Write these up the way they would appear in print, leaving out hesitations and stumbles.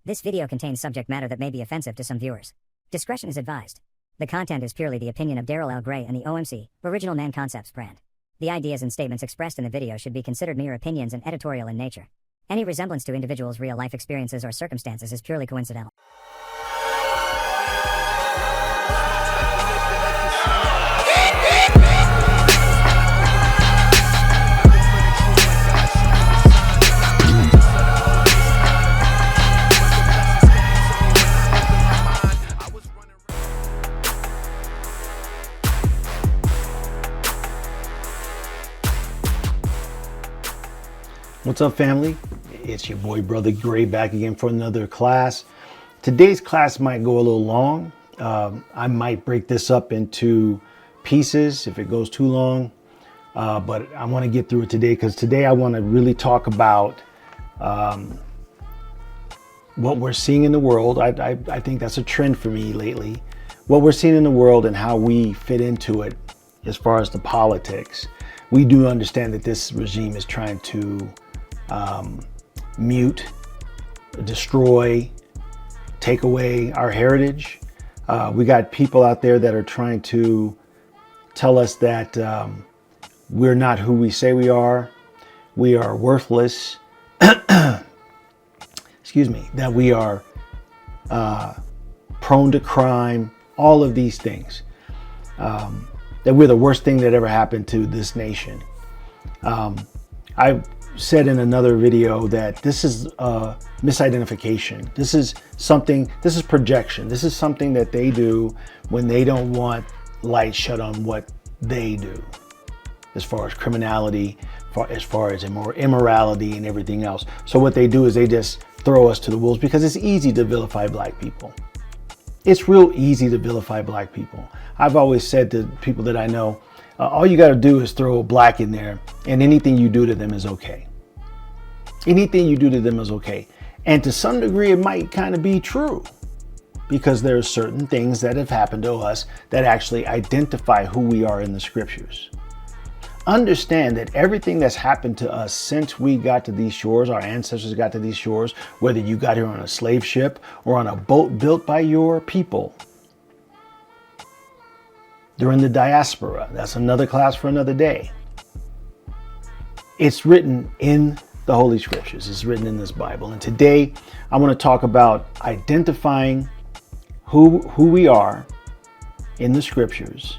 This video contains subject matter that may be offensive to some viewers. Discretion is advised. The content is purely the opinion of Daryl L. Gray and the OMC, Original Nan Concepts brand. The ideas and statements expressed in the video should be considered mere opinions and editorial in nature. Any resemblance to individuals' real-life experiences or circumstances is purely coincidental. What's up, family? It's your boy Brother Gray back again for another class. Today's class might go a little long. I might break this up into pieces if it goes too long, but I want to get through it today because today I want to really talk about what we're seeing in the world. I think that's a trend for me lately. What we're seeing in the world and how we fit into it as far as the politics. We do understand that this regime is trying to mute, destroy, take away our heritage. We got people out there that are trying to tell us that we're not who we say we are worthless, excuse me, that we are prone to crime, all of these things, that we're the worst thing that ever happened to this nation. I said in another video that this is misidentification. This is projection. This is something that they do when they don't want light shed on what they do, as far as criminality, as far as immorality and everything else. So what they do is they just throw us to the wolves because it's easy to vilify black people. It's real easy to vilify black people. I've always said to people that I know, all you got to do is throw a black in there and anything you do to them is okay. Anything you do to them is okay. And to some degree, it might kind of be true because there are certain things that have happened to us that actually identify who we are in the scriptures. Understand that everything that's happened to us since we got to these shores, our ancestors got to these shores, whether you got here on a slave ship or on a boat built by your people, during the diaspora, that's another class for another day. It's written in the Holy Scriptures. It's written in this Bible. And today I want to talk about identifying who we are in the Scriptures.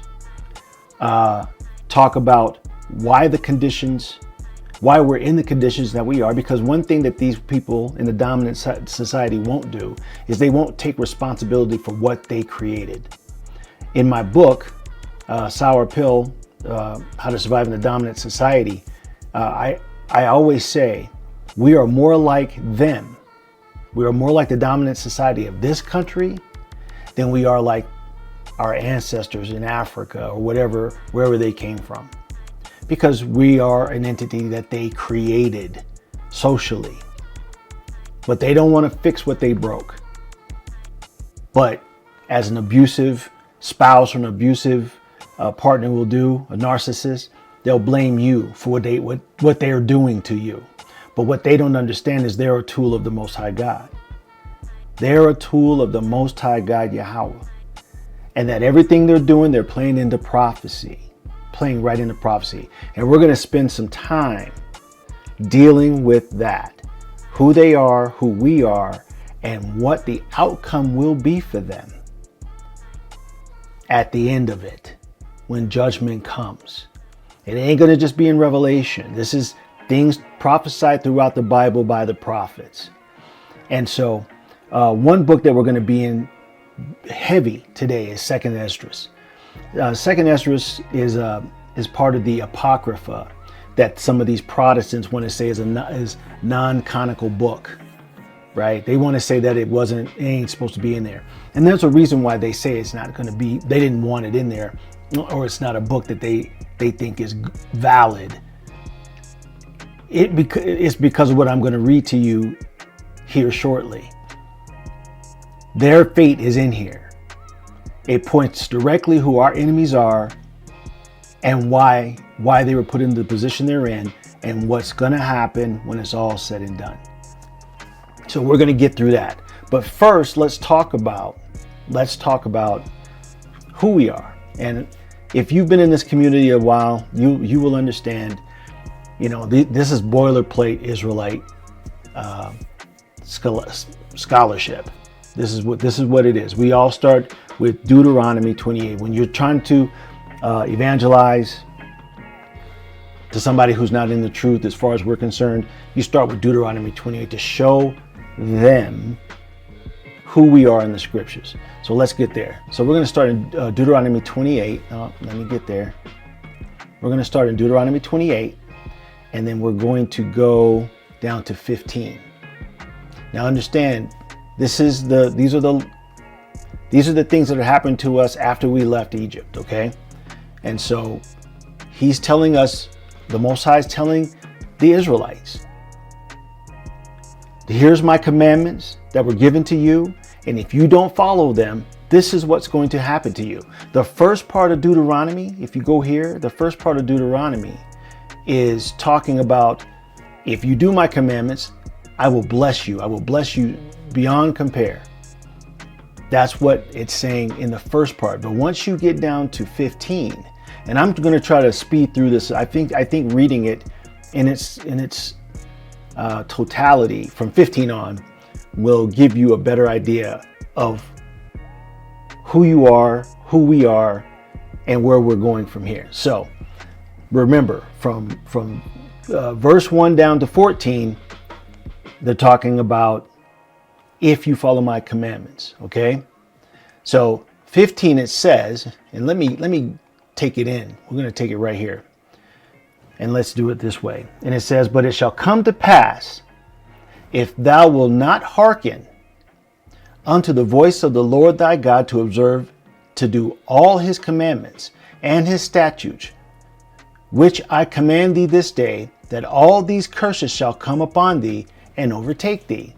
Talk about why we're in the conditions that we are, because one thing that these people in the dominant society won't do is they won't take responsibility for what they created. In my book, Sour Pill, How to Survive in the Dominant Society, I always say we are more like them. We are more like the dominant society of this country than we are like our ancestors in Africa or wherever they came from. Because we are an entity that they created socially. But they don't want to fix what they broke. But as an abusive spouse or an abusive partner will do, a narcissist, they'll blame you for what they are doing to you. But what they don't understand is they're a tool of the Most High God. They're a tool of the Most High God, Yahweh. And that everything they're doing, they're playing into prophecy, playing right into prophecy. And we're going to spend some time dealing with that, who they are, who we are, and what the outcome will be for them at the end of it, when judgment comes. It ain't going to just be in Revelation. This is things prophesied throughout the Bible by the prophets. And so one book that we're going to be in heavy today is 2nd Esdras. 2nd Esdras is part of the Apocrypha that some of these Protestants want to say is non-canonical book, right? They want to say that it ain't supposed to be in there. And there's a reason why they say it's not going to be, they didn't want it in there, or it's not a book that they think is valid. It's because of what I'm going to read to you here shortly. Their fate is in here. It points directly who our enemies are and why they were put in the position they're in and what's going to happen when it's all said and done. So we're going to get through that. But first, let's talk about who we are. And if you've been in this community a while, you will understand. This is boilerplate Israelite scholarship. This is what it is. We all start with Deuteronomy 28. When you're trying to evangelize to somebody who's not in the truth, as far as we're concerned, you start with Deuteronomy 28 to show them who we are in the scriptures. So let's get there. So we're going to start in Deuteronomy 28. Let me get there. We're going to start in Deuteronomy 28, and then we're going to go down to 15. Now understand, these are the things that happened to us after we left Egypt, okay? And so he's telling us, the Most High is telling the Israelites, here's my commandments that were given to you, and if you don't follow them, this is what's going to happen to you. The first part of Deuteronomy, if you go here, the first part of Deuteronomy is talking about, if you do my commandments, I will bless you. I will bless you beyond compare. That's what it's saying in the first part. But once you get down to 15, and I'm going to try to speed through this. I think reading it in its totality from 15 on will give you a better idea of who you are, who we are, and where we're going from here. So remember, from verse 1 down to 14, they're talking about if you follow my commandments, okay? So 15 it says, and let me take it in. We're going to take it right here. And let's do it this way. And it says, but it shall come to pass, if thou wilt not hearken unto the voice of the Lord thy God to observe, to do all his commandments and his statutes, which I command thee this day, that all these curses shall come upon thee and overtake thee.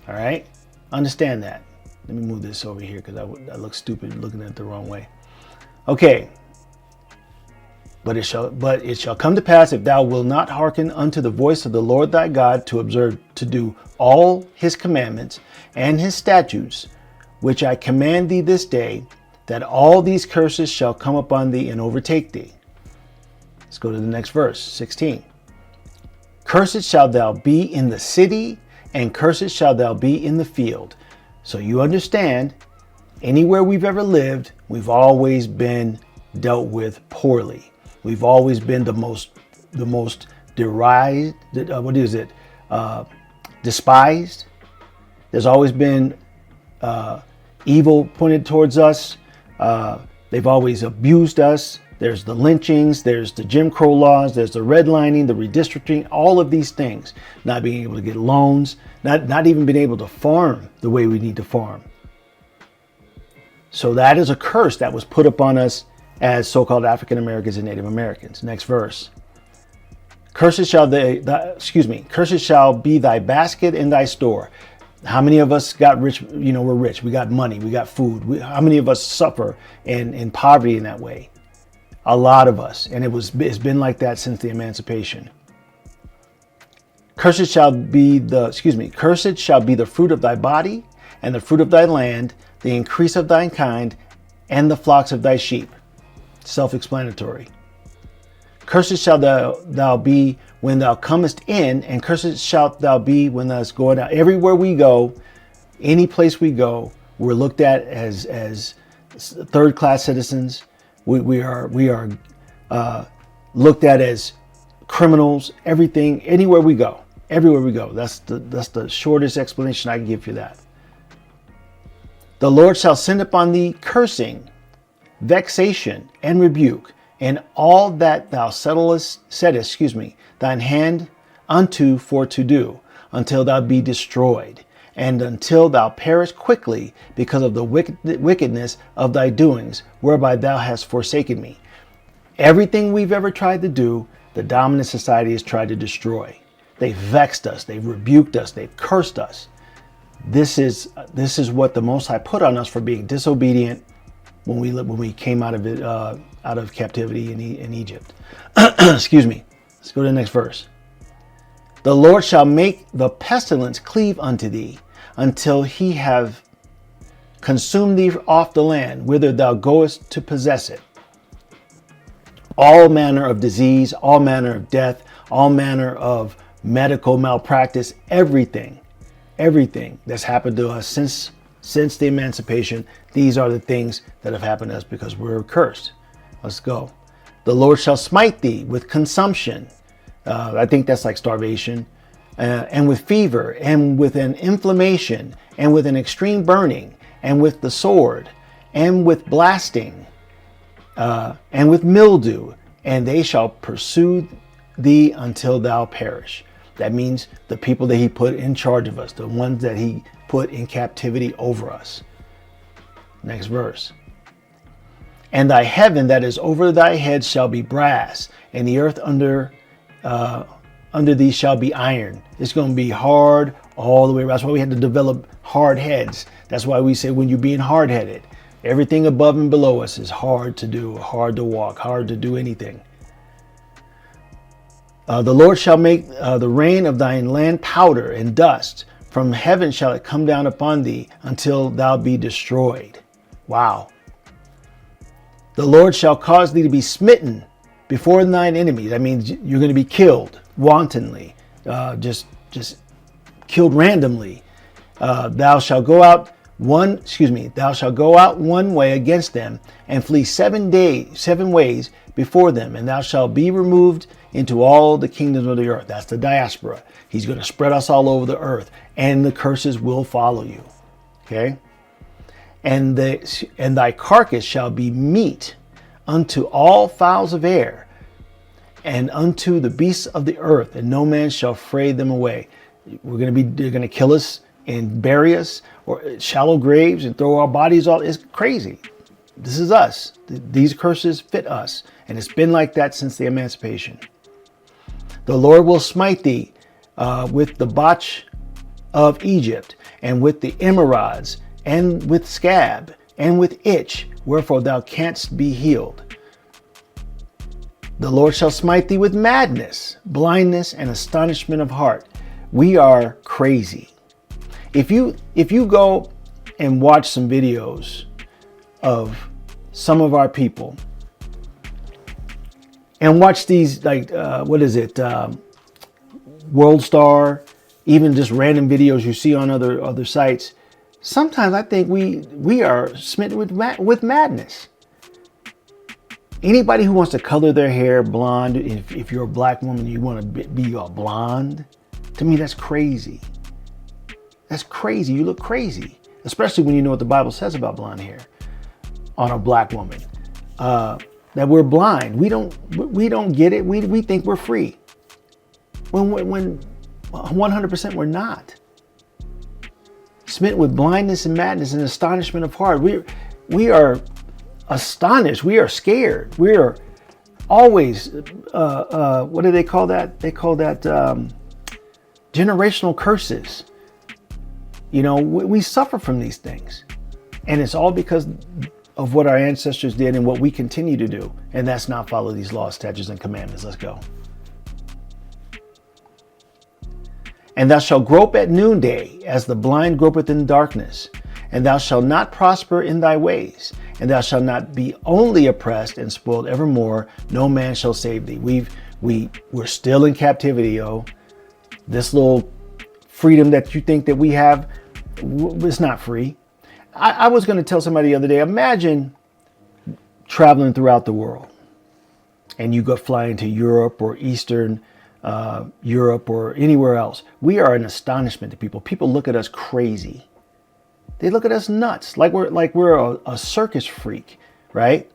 All right? Understand that. Let me move this over here because I look stupid looking at it the wrong way. Okay. But it shall come to pass, if thou wilt not hearken unto the voice of the Lord thy God to observe, to do all his commandments and his statutes, which I command thee this day, that all these curses shall come upon thee and overtake thee. Let's go to the next verse, 16. Cursed shalt thou be in the city, and cursed shalt thou be in the field. So you understand, anywhere we've ever lived, we've always been dealt with poorly. We've always been the most derised, despised. There's always been evil pointed towards us. They've always abused us. There's the lynchings, there's the Jim Crow laws, there's the redlining, the redistricting, all of these things. Not being able to get loans, not even being able to farm the way we need to farm. So that is a curse that was put upon us as so-called African Americans and Native Americans. Next verse. Cursed shall be thy basket and thy store. How many of us got rich? We're rich. We got money. We got food. How many of us suffer in poverty in that way? A lot of us. And it's been like that since the emancipation. Cursed shall be the fruit of thy body, and the fruit of thy land, the increase of thine kind, and the flocks of thy sheep. Self-explanatory. Cursed shalt thou be when thou comest in, and cursed shalt thou be when thou going out. Everywhere we go, any place we go, we're looked at as third-class citizens. We are looked at as criminals. Everything, everywhere we go. That's the shortest explanation I can give for that. The Lord shall send upon thee cursing, vexation, and rebuke, and all that thou settest thine hand unto for to do, until thou be destroyed, and until thou perish quickly because of the wickedness of thy doings, whereby thou hast forsaken me. Everything we've ever tried to do, the dominant society has tried to destroy. They've vexed us, they've rebuked us, they've cursed us. This is what the Most High put on us for being disobedient when we came out of captivity in Egypt. Excuse me. Let's go to the next verse. The Lord shall make the pestilence cleave unto thee, until he have consumed thee off the land, whither thou goest to possess it. All manner of disease, all manner of death, all manner of medical malpractice, everything that's happened to us since the emancipation, these are the things that have happened to us because we're cursed. Let's go. The Lord shall smite thee with consumption. I think that's like starvation. And with fever, and with an inflammation, and with an extreme burning, and with the sword, and with blasting, and with mildew, and they shall pursue thee until thou perish. That means the people that he put in charge of us, the ones that he put in captivity over us. Next verse. And thy heaven that is over thy head shall be brass, and the earth under thee shall be iron. It's going to be hard all the way around. That's why we had to develop hard heads. That's why we say when you're being hard-headed, everything above and below us is hard to do, hard to walk, hard to do anything. The Lord shall make the rain of thine land powder and dust. From heaven shall it come down upon thee until thou be destroyed. Wow. The Lord shall cause thee to be smitten before thine enemies. That means you're going to be killed wantonly, just killed randomly. Thou shalt go out one way against them, and flee 7 ways before them, and thou shalt be removed into all the kingdoms of the earth. That's the diaspora. He's going to spread us all over the earth, and the curses will follow you. Okay? And thy carcass shall be meat unto all fowls of air, and unto the beasts of the earth, and no man shall fray them away. They're going to kill us and bury us, or shallow graves, and throw our bodies all. It's crazy. This is us. These curses fit us, and it's been like that since the emancipation. The Lord will smite thee with the botch of Egypt, and with the emerods, and with scab, and with itch, wherefore thou canst be healed. The Lord shall smite thee with madness, blindness, and astonishment of heart. We are crazy. If you go and watch some videos of some of our people, and watch these, like, World Star, even just random videos you see on other sites, sometimes I think we are smitten with madness. Anybody who wants to color their hair blonde, if you're a black woman, you want to be a blonde, to me that's crazy. That's crazy. You look crazy, especially when you know what the Bible says about blonde hair on a black woman. That we're blind. We don't get it. We think we're free. When 100% we're not. Smitten with blindness and madness and astonishment of heart. We are astonished. We are scared. We are always, what do they call that? They call that generational curses. You know, we suffer from these things. And it's all because of what our ancestors did and what we continue to do. And that's not follow these laws, statutes, and commandments. Let's go. And thou shalt grope at noonday, as the blind gropeth in darkness. And thou shalt not prosper in thy ways. And thou shalt not be only oppressed and spoiled evermore. No man shall save thee. We're still in captivity, yo. This little freedom that you think that we have, it's not free. I was going to tell somebody the other day, imagine traveling throughout the world and you go flying to Europe or Eastern Europe or anywhere else. We are an astonishment to people. People look at us crazy. They look at us nuts, like we're a circus freak, right?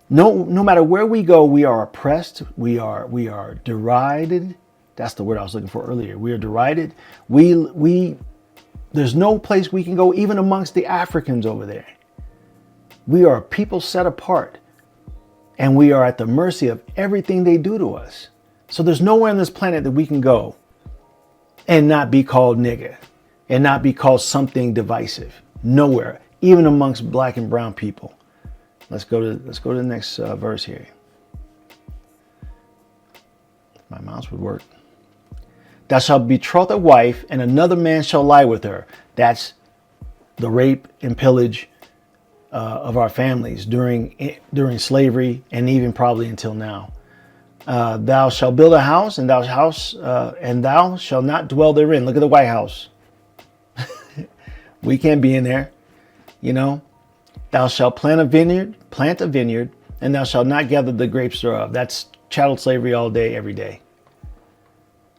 No matter where we go, we are oppressed. We are derided. That's the word I was looking for earlier. We are derided. There's no place we can go, even amongst the Africans over there. We are a people set apart, and we are at the mercy of everything they do to us. So there's nowhere on this planet that we can go and not be called nigger and not be called something divisive. Nowhere, even amongst black and brown people. Let's go to the next verse here. My mouse would work. Thou shalt betroth a wife, and another man shall lie with her. That's the rape and pillage of our families during slavery, and even probably until now. Thou shalt build a house, and thou shalt not dwell therein. Look at the White House. We can't be in there, you know. Thou shalt plant a vineyard, and thou shalt not gather the grapes thereof. That's chattel slavery all day, every day.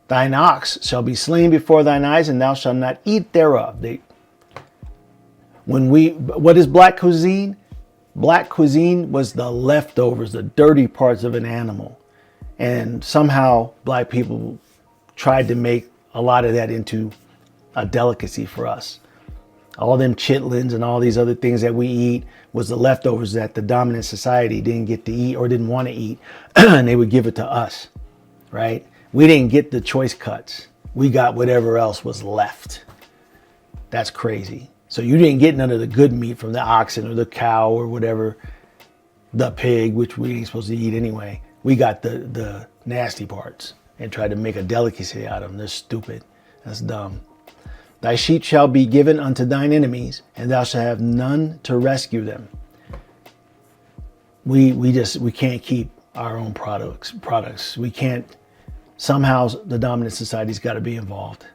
Thine ox shall be slain before thine eyes, and thou shalt not eat thereof. What is black cuisine? Black cuisine was the leftovers, the dirty parts of an animal. And somehow black people tried to make a lot of that into a delicacy for us. All them chitlins and all these other things that we eat was the leftovers that the dominant society didn't get to eat or didn't want to eat. And they would give it to us, right? We didn't get the choice cuts. We got whatever else was left. That's crazy. So you didn't get none of the good meat from the oxen or the cow or whatever, the pig, which we ain't supposed to eat anyway. We got the nasty parts and tried to make a delicacy out of them. They're stupid. That's dumb. Thy sheep shall be given unto thine enemies, and thou shalt have none to rescue them. We can't keep our own products. We can't. Somehow the dominant society's got to be involved.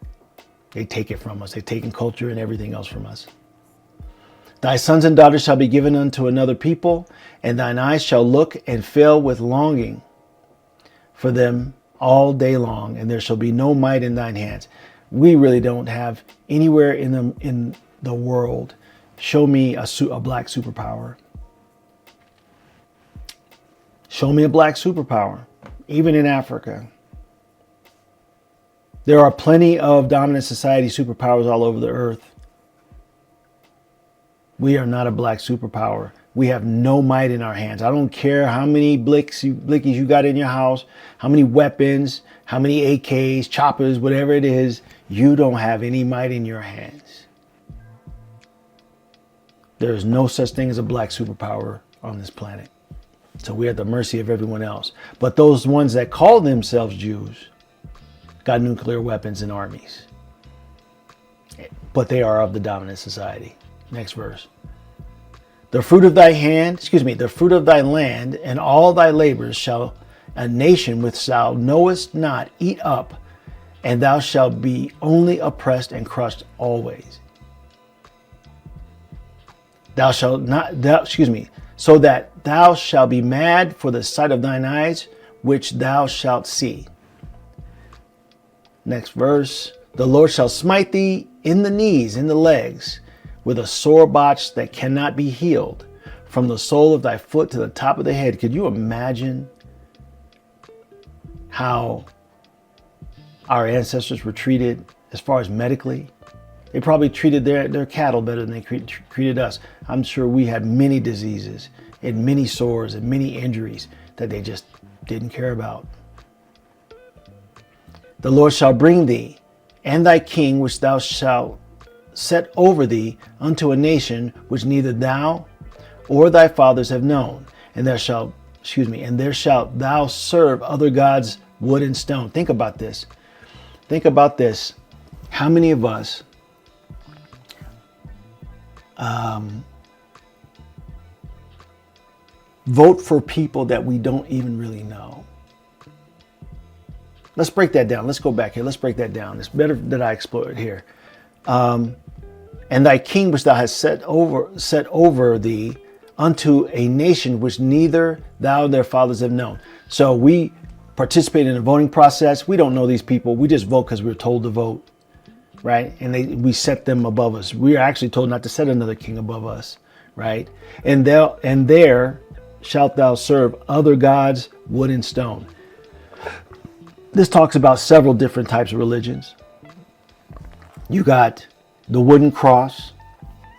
They take it from us. They've taken culture and everything else from us. Thy sons and daughters shall be given unto another people, and thine eyes shall look and fill with longing for them all day long, and there shall be no might in thine hands. We really don't have anywhere in the world. Show me a black superpower. Show me a black superpower, even in Africa. There are plenty of dominant society superpowers all over the earth. We are not a black superpower. We have no might in our hands. I don't care how many blickies you got in your house, how many weapons, how many AKs, choppers, whatever it is. You don't have any might in your hands. There is no such thing as a black superpower on this planet. So we're at the mercy of everyone else. But those ones that call themselves Jews got nuclear weapons and armies. But they are of the dominant society. Next verse. The fruit of thy land and all thy labors shall a nation which thou knowest not eat up, and thou shalt be only oppressed and crushed always. So that thou shalt be mad for the sight of thine eyes, which thou shalt see. Next verse. The Lord shall smite thee in the knees, in the legs, with a sore botch that cannot be healed, from the sole of thy foot to the top of the head. Could you imagine how our ancestors were treated as far as medically? They probably treated their cattle better than they treated us. I'm sure we had many diseases and many sores and many injuries that they just didn't care about. The Lord shall bring thee and thy king, which thou shalt set over thee, unto a nation which neither thou or thy fathers have known, and there shalt thou serve other gods, wood and stone. Think about this. How many of us vote for people that we don't even really know? Let's break that down. Let's go back here. Let's break that down. It's better that I explore it here. And thy king which thou hast set over thee, unto a nation which neither thou nor their fathers have known. So we participate in the voting process. We don't know these people. We just vote because we were told to vote, right? And we set them above us. We are actually told not to set another king above us, right? And there shalt thou serve other gods, wood and stone. This talks about several different types of religions. You got the wooden cross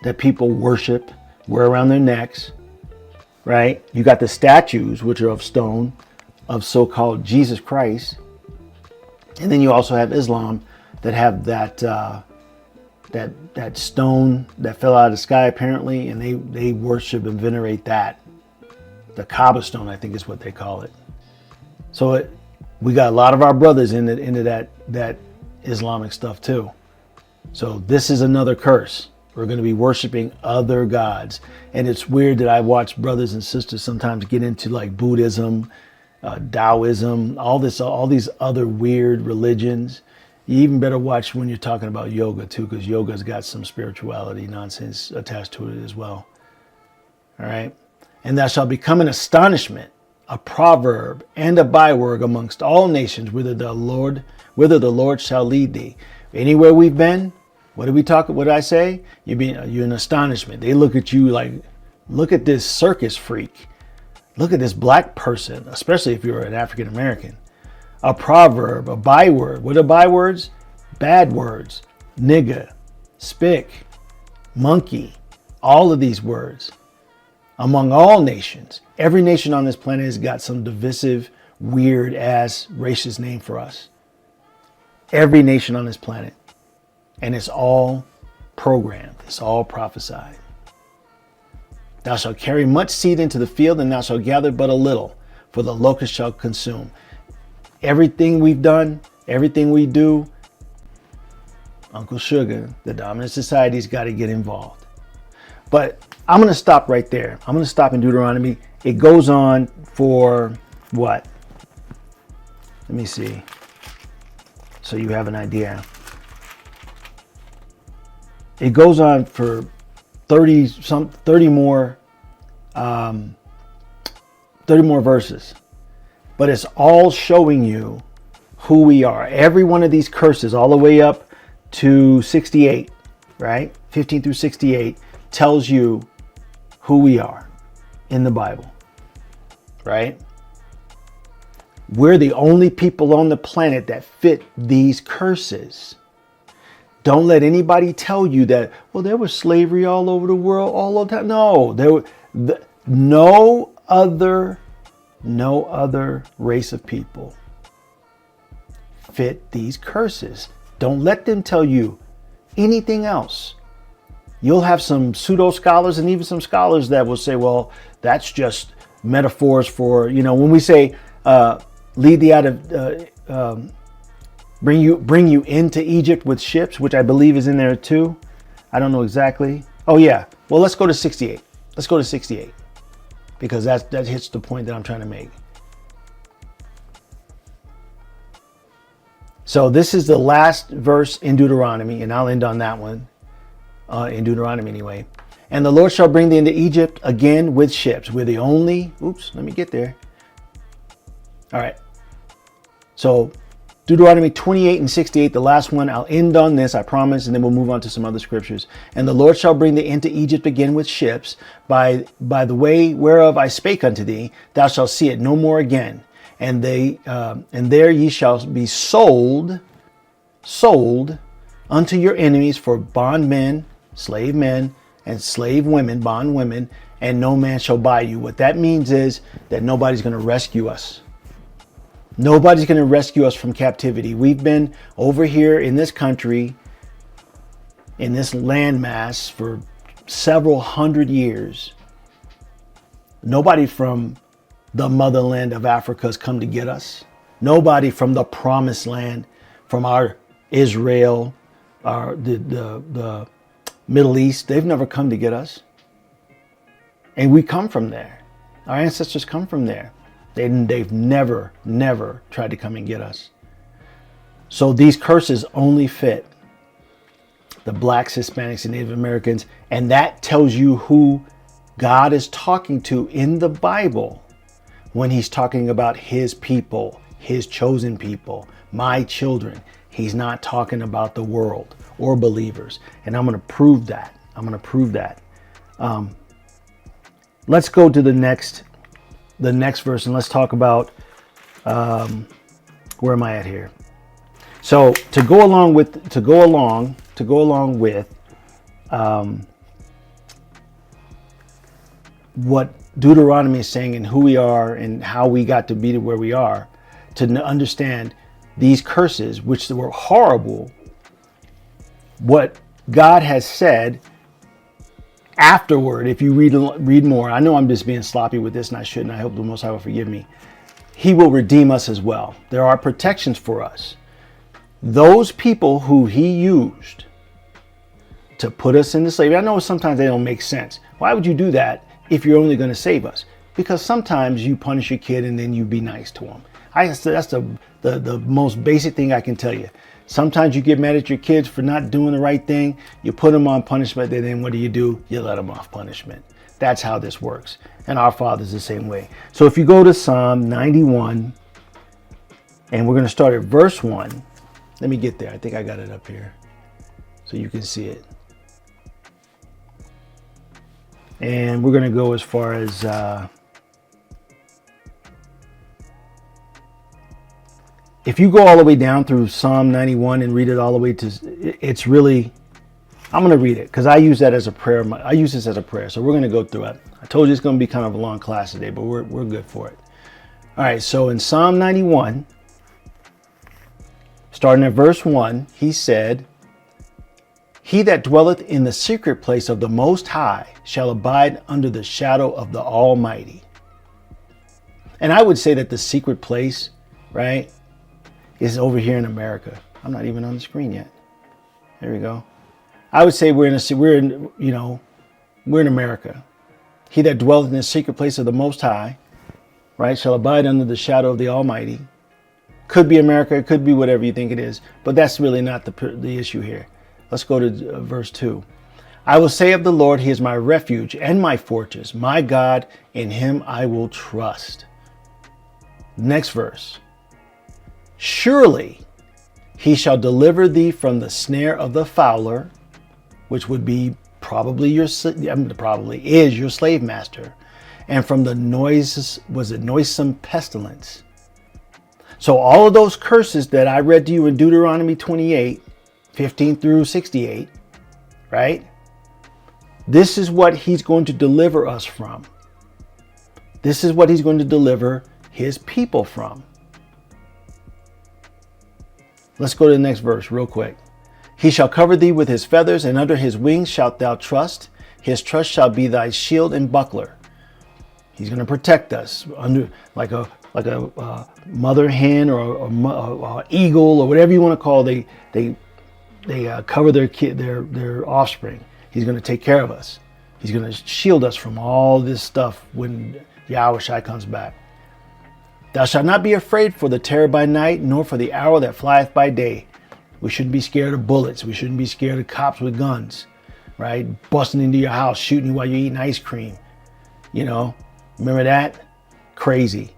that people worship, wear around their necks, right? You got the statues, which are of stone, of so-called Jesus Christ. And then you also have Islam that have that stone that fell out of the sky apparently, and they worship and venerate that. The Kaaba stone, I think is what they call it. So we got a lot of our brothers into that Islamic stuff too. So this is another curse. We're going to be worshiping other gods. And it's weird that I watch brothers and sisters sometimes get into like Buddhism, Taoism, all these other weird religions. You even better watch when you're talking about yoga too, because yoga's got some spirituality nonsense attached to it as well. All right. And thou shalt become an astonishment, a proverb, and a byword amongst all nations, whither the Lord shall lead thee. Anywhere we've been, what did I say? You're an astonishment. They look at you like, look at this circus freak. Look at this black person, especially if you're an African American. A proverb, a byword. What are bywords? Bad words. Nigga, spick, monkey, all of these words. Among all nations, every nation on this planet has got some divisive, weird ass racist name for us. Every nation on this planet. And it's all programmed. It's all prophesied. Thou shalt carry much seed into the field, and thou shalt gather but a little, for the locust shall consume. Everything we've done, everything we do, Uncle Sugar, the dominant society's got to get involved. But I'm going to stop right there. I'm going to stop in Deuteronomy. It goes on for what? Let me see. So you have an idea. It goes on for 30 more verses. But it's all showing you who we are. Every one of these curses, all the way up to 68, right? 15 through 68 tells you who we are in the Bible, right? We're the only people on the planet that fit these curses. Don't let anybody tell you that, well, there was slavery all over the world all the time. No, no other race of people fit these curses. Don't let them tell you anything else. You'll have some pseudo scholars and even some scholars that will say, well, that's just metaphors for, when we say lead thee out of, bring you into Egypt with ships, which I believe is in there too. I don't know exactly. Oh yeah. Well, let's go to 68. Let's go to 68 because that hits the point that I'm trying to make. So this is the last verse in Deuteronomy, and I'll end on that one. In Deuteronomy anyway. And the Lord shall bring thee into Egypt again with ships. We're the only, let me get there. All right. So Deuteronomy 28 and 68, the last one. I'll end on this, I promise, and then we'll move on to some other scriptures. And the Lord shall bring thee into Egypt again with ships, by the way whereof I spake unto thee, thou shalt see it no more again. And there ye shall be sold unto your enemies for bondmen, slave men, and slave women, bond women, and no man shall buy you. What that means is that nobody's going to rescue us. Nobody's going to rescue us from captivity. We've been over here in this country, in this landmass for several hundred years. Nobody from the motherland of Africa has come to get us. Nobody from the promised land, from our Israel, the Middle East, they've never come to get us. And we come from there. Our ancestors come from there. They've never tried to come and get us. So these curses only fit the blacks, Hispanics, and Native Americans. And that tells you who God is talking to in the Bible when he's talking about his people, his chosen people, my children. He's not talking about the world or believers. And I'm going to prove that. Let's go to the next verse and let's talk about, where am I at here? So to go along with what Deuteronomy is saying and who we are and how we got to be to where we are, to understand these curses, which were horrible, what God has said afterward, if you read more, I know I'm just being sloppy with this and I shouldn't. I hope the Most High will forgive me. He will redeem us as well. There are protections for us. Those people who he used to put us into slavery, I know sometimes they don't make sense. Why would you do that if you're only going to save us? Because sometimes you punish your kid and then you be nice to him. That's the most basic thing I can tell you. Sometimes you get mad at your kids for not doing the right thing. You put them on punishment, and then what do? You let them off punishment. That's how this works. And our Father's the same way. So if you go to Psalm 91, and we're going to start at verse 1. Let me get there. I think I got it up here so you can see it. And we're going to go as far as if you go all the way down through Psalm 91 and read it all the way to, it's really, I'm going to read it because I use that as a prayer. I use this as a prayer. So we're going to go through it. I told you it's going to be kind of a long class today, but we're good for it. All right. So in Psalm 91, starting at verse 1, he said, "He that dwelleth in the secret place of the Most High shall abide under the shadow of the Almighty." And I would say that the secret place, right, is over here in America. I'm not even on the screen yet. There we go. I would say we're in America. He that dwelleth in the secret place of the Most High, right, shall abide under the shadow of the Almighty. Could be America, it could be whatever you think it is, but that's really not the issue here. Let's go to verse 2. "I will say of the Lord, he is my refuge and my fortress, my God, in him I will trust." Next verse. "Surely he shall deliver thee from the snare of the fowler," which would be probably is your slave master, "and from the noisome pestilence." So all of those curses that I read to you in Deuteronomy 28, 15 through 68, right? This is what he's going to deliver us from. This is what he's going to deliver his people from. Let's go to the next verse real quick. "He shall cover thee with his feathers, and under his wings shalt thou trust. His trust shall be thy shield and buckler." He's going to protect us under like a mother hen or a eagle or whatever you want to call. They cover their offspring. He's going to take care of us. He's going to shield us from all this stuff when Yahushua comes back. "Thou shalt not be afraid for the terror by night, nor for the arrow that flieth by day." We shouldn't be scared of bullets. We shouldn't be scared of cops with guns, right? Busting into your house, shooting you while you're eating ice cream. Remember that? Crazy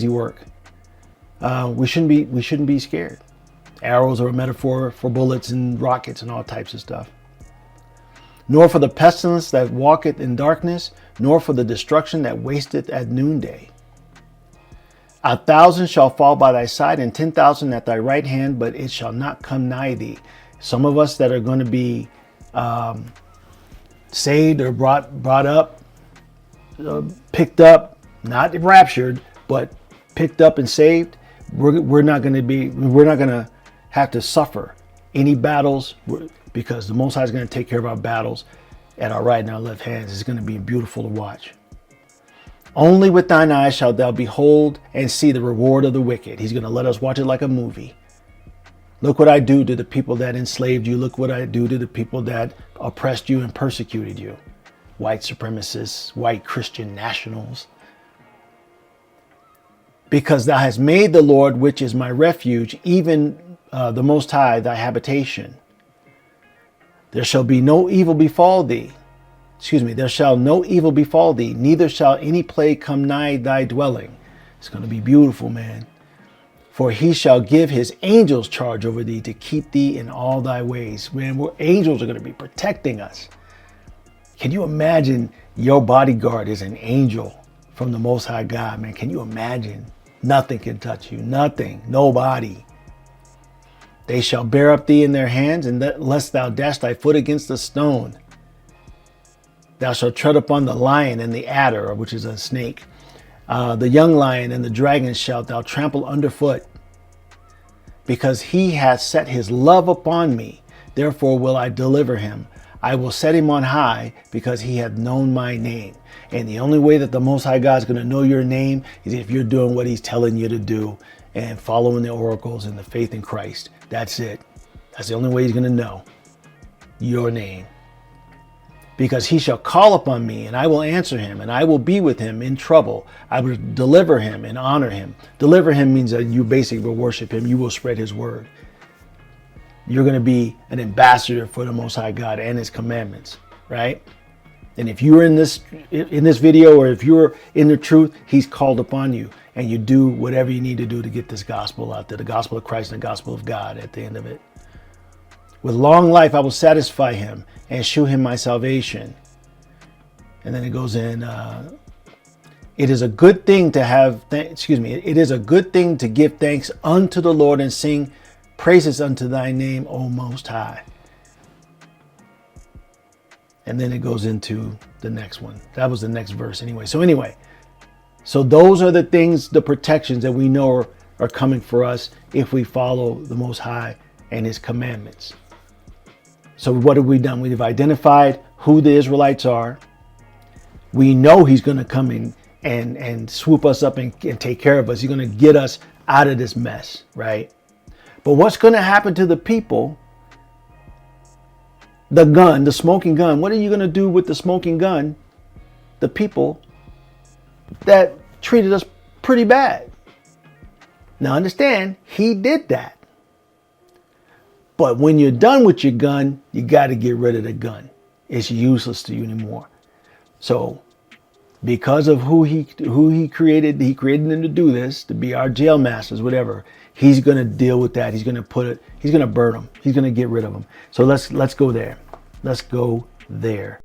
work. We shouldn't be scared. Arrows are a metaphor for bullets and rockets and all types of stuff. "Nor for the pestilence that walketh in darkness, nor for the destruction that wasteth at noonday. 1,000 shall fall by thy side, and 10,000 at thy right hand, but it shall not come nigh thee." Some of us that are going to be saved or brought up, picked up, not raptured, but picked up and saved, we're not going to have to suffer any battles, because the Most High is going to take care of our battles at our right and our left hands. It's going to be beautiful to watch. "Only with thine eyes shalt thou behold and see the reward of the wicked." He's going to let us watch it like a movie. "Look what I do to the people that enslaved you. Look what I do to the people that oppressed you and persecuted you." White supremacists, white Christian nationals. "Because thou hast made the Lord, which is my refuge, even the Most High, thy habitation. There shall no evil befall thee, neither shall any plague come nigh thy dwelling." It's going to be beautiful, man. "For he shall give his angels charge over thee to keep thee in all thy ways." Man, angels are going to be protecting us. Can you imagine your bodyguard is an angel from the Most High God, man? Can you imagine? Nothing can touch you. Nothing. Nobody. "They shall bear up thee in their hands, and lest thou dash thy foot against a stone. Thou shalt tread upon the lion and the adder," which is a snake. "The young lion and the dragon shalt thou trample underfoot. Because he hath set his love upon me, therefore will I deliver him. I will set him on high, because he hath known my name." And the only way that the Most High God is going to know your name is if you're doing what he's telling you to do and following the oracles and the faith in Christ. That's it. That's the only way he's going to know your name. Because he shall call upon me, and I will answer him, and I will be with him in trouble. I will deliver him and honor him. Deliver him means that you basically will worship him. You will spread his word. You're going to be an ambassador for the Most High God and his commandments, right? And if you're in this video, or if you're in the truth, he's called upon you, and you do whatever you need to do to get this gospel out there, the gospel of Christ and the gospel of God at the end of it. With long life, I will satisfy him and shew him my salvation. And then it goes in, it is a good thing to have, it is a good thing to give thanks unto the Lord and sing praises unto thy name, O Most High. And then it goes into the next one. That was the next verse anyway. So those are the things, the protections that we know are coming for us if we follow the Most High and his commandments. So what have we done? We've identified who the Israelites are. We know he's going to come in and swoop us up and take care of us. He's going to get us out of this mess, right? But what's going to happen to the people? The gun, the smoking gun. What are you going to do with the smoking gun? The people that treated us pretty bad. Now understand, he did that. But when you're done with your gun, you got to get rid of the gun. It's useless to you anymore. So because of who he created them to do this, to be our jail masters, whatever. He's going to deal with that. He's going to burn them. He's going to get rid of them. So let's go there. Let's go there.